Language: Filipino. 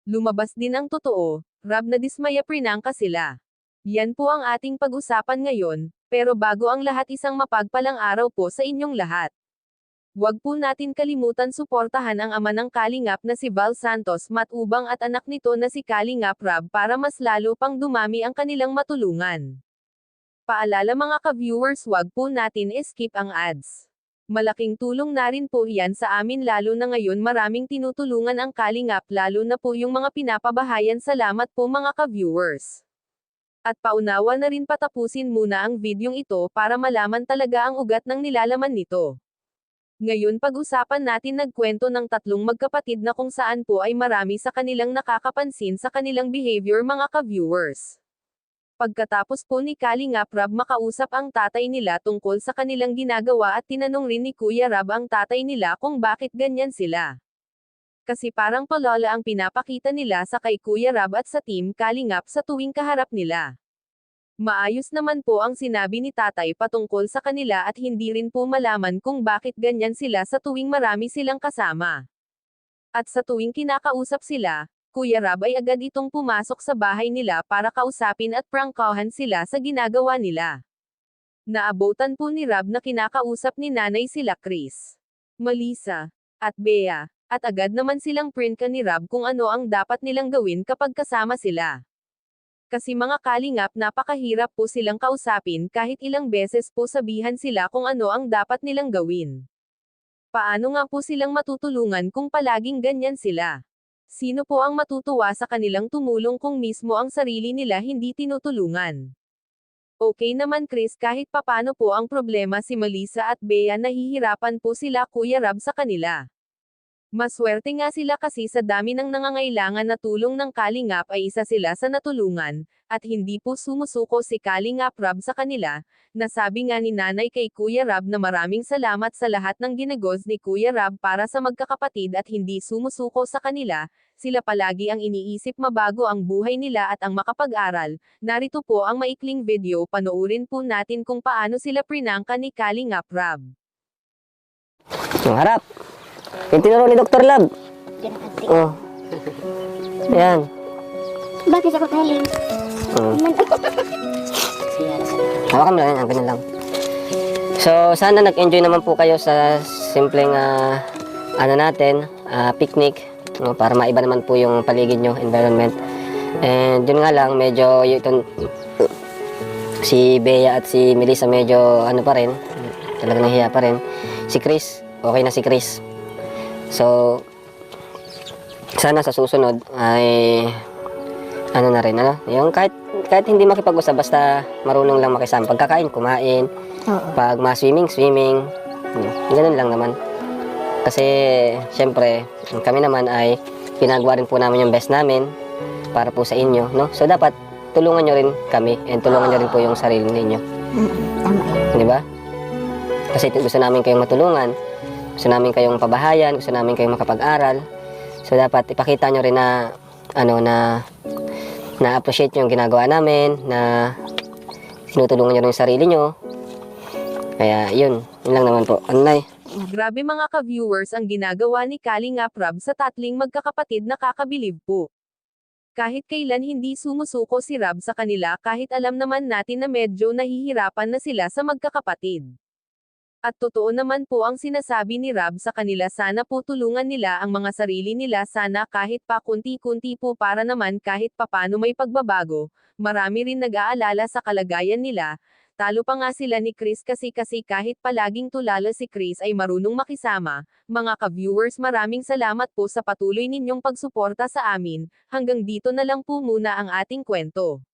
Lumabas din ang totoo, Rob na dismaya prinangka sila. Yan po ang ating pag-usapan ngayon, pero bago ang lahat isang mapagpalang araw po sa inyong lahat. Huwag po natin kalimutan suportahan ang ama ng Kalingap na si Val Santos Matubang at anak nito na si Kalingap Rob para mas lalo pang dumami ang kanilang matulungan. Paalala mga ka-viewers, huwag po natin skip ang ads. Malaking tulong na rin po yan sa amin lalo na ngayon maraming tinutulungan ang Kalingap lalo na po yung mga pinapabahayan. Salamat po mga ka-viewers. At paunawa na rin patapusin muna ang videong ito para malaman talaga ang ugat ng nilalaman nito. Ngayon pag-usapan natin nagkwento ng tatlong magkapatid na kung saan po ay marami sa kanilang nakakapansin sa kanilang behavior mga ka-viewers. Pagkatapos po ni Kalingap Rob makausap ang tatay nila tungkol sa kanilang ginagawa at tinanong rin ni Kuya Rob ang tatay nila kung bakit ganyan sila. Kasi parang palola ang pinapakita nila sa kay Kuya Rob at sa team Kalingap sa tuwing kaharap nila. Maayos naman po ang sinabi ni tatay patungkol sa kanila at hindi rin po malaman kung bakit ganyan sila sa tuwing marami silang kasama. At sa tuwing kinakausap sila, Kuya Rob ay agad itong pumasok sa bahay nila para kausapin at prangkahan sila sa ginagawa nila. Naabutan po ni Rob na kinakausap ni nanay sila Chris, Melissa, at Bea, at agad naman silang prinka ni Rob kung ano ang dapat nilang gawin kapag kasama sila. Kasi mga Kalingap napakahirap po silang kausapin kahit ilang beses po sabihan sila kung ano ang dapat nilang gawin. Paano nga po silang matutulungan kung palaging ganyan sila? Sino po ang matutuwa sa kanilang tumulong kung mismo ang sarili nila hindi tinutulungan? Okay naman Chris, kahit papano po ang problema si Melissa at Bea, nahihirapan po sila Kuya Rob sa kanila. Maswerte nga sila kasi sa dami ng nangangailangan na tulong ng Kalingap ay isa sila sa natulungan, at hindi po sumusuko si Kalingap Rob sa kanila. Nasabi nga ni nanay kay Kuya Rob na maraming salamat sa lahat ng ginagos ni Kuya Rob para sa magkakapatid at hindi sumusuko sa kanila, sila palagi ang iniisip mabago ang buhay nila at ang makapag-aral. Narito po ang maikling video, panoorin po natin kung paano sila prinangka ni Kalingap Rob. Yung harap. Yung tinuro ni Dr. Lab. Oh. Ayan. Bakit ako galing? Hawakan mo lang yan, ang ganyan lang. So, sana nag-enjoy naman po kayo sa simpleng picnic, no, para maiba naman po yung paligid nyo, environment. And yun nga lang, medyo si Bea at si Melissa medyo ano pa rin, talaga nahiya pa rin. Si Chris, okay na si Chris. So, sana sa susunod ay ano na rin, yung kahit hindi makipag-usap, basta marunong lang makisama. Pagkakain, kumain. Oo. Pag ma-swimming, ganun lang naman. Kasi, syempre, kami naman ay ginagawa rin po namin yung best namin para po sa inyo, no? So, dapat tulungan nyo rin kami and tulungan nyo rin po yung sarili ninyo. Tama yan. Di ba? Kasi gusto namin kayong matulungan, gusto namin kayong pabahayan, gusto namin kayong makapag-aral. So, dapat ipakita nyo rin na, na-appreciate yung ginagawa namin, na tinutulungan nyo rin yung sarili nyo. Kaya, yun lang naman po. Nay. Grabe mga ka-viewers ang ginagawa ni Kalingap Rob sa tatling magkakapatid, nakakabilib po. Kahit kailan hindi sumusuko si Rob sa kanila kahit alam naman natin na medyo nahihirapan na sila sa magkakapatid. At totoo naman po ang sinasabi ni Rob sa kanila, sana po tulungan nila ang mga sarili nila, sana kahit pa kunti-kunti po para naman kahit papano may pagbabago. Marami rin nag-aalala sa kalagayan nila. Talo pa nga sila ni Chris kasi kahit palaging tulala si Chris ay marunong makisama. Mga ka-viewers, maraming salamat po sa patuloy ninyong pagsuporta sa amin. Hanggang dito na lang po muna ang ating kwento.